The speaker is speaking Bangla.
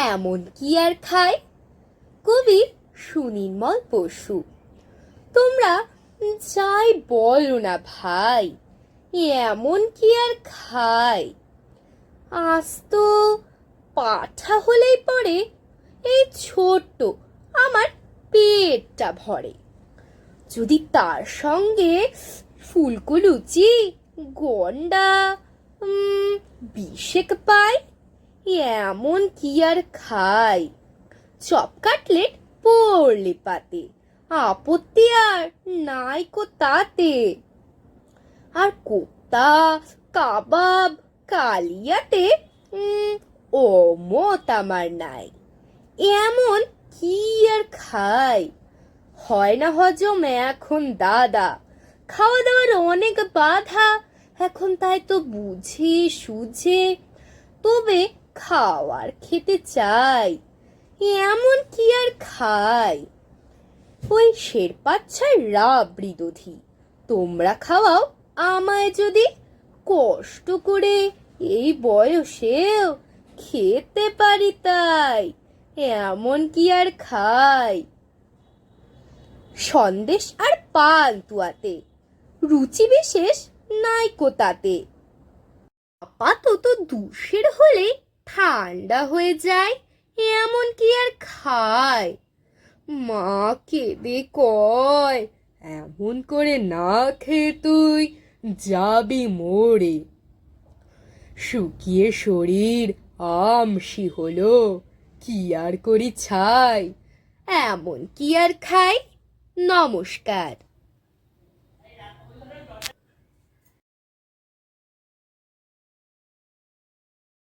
এমন কি আর খায়? কবি সুনির্মল বসু। তোমরা যাই বলো না ভাই, এমন কি আর খায়? আজ তো পাঠা হলেই পরে এই ছোট্ট আমার পেটটা ভরে। যদি তার সঙ্গে ফুলকো লুচি, গন্ডা, বিশেক পাই, এমন কি আর খাই? চপ কাটলেট পড়লে পাতে, আপত্তি আর নাই কো তাতে। আর কোপ্তা, কাবাব, কালিয়াতে ও মত আমার নাই। এমন কি আর খাই? হয় না হজম এখন দাদা, খাওয়া দাওয়ার অনেক বাধা এখন, তাই তো বুঝে সুঝে তবে খাওয়ার খেতে চাই। এমন কি আর খাই? ওই শেরপাচ্ছার রাবড়ি দধি তোমরা খাওয়াও আমায় যদি, কষ্ট করে এই বয়সেও খেতে পারি তাই। এমন কি আর খাই? সন্দেশ আর পান্তুয়াতে রুচি বিশেষ নাই কো তাতে। আপাতত দুশের হলে ঠান্ডা হয়ে যায়, এমন কি আর খায়? মা কেঁদে কয়, এমন করে না খেয়ে তুই যাবি মরে। শুকিয়ে শরীর আমসি হলো, কি আর করি ছাই? এমন কি আর খাই? নমস্কার।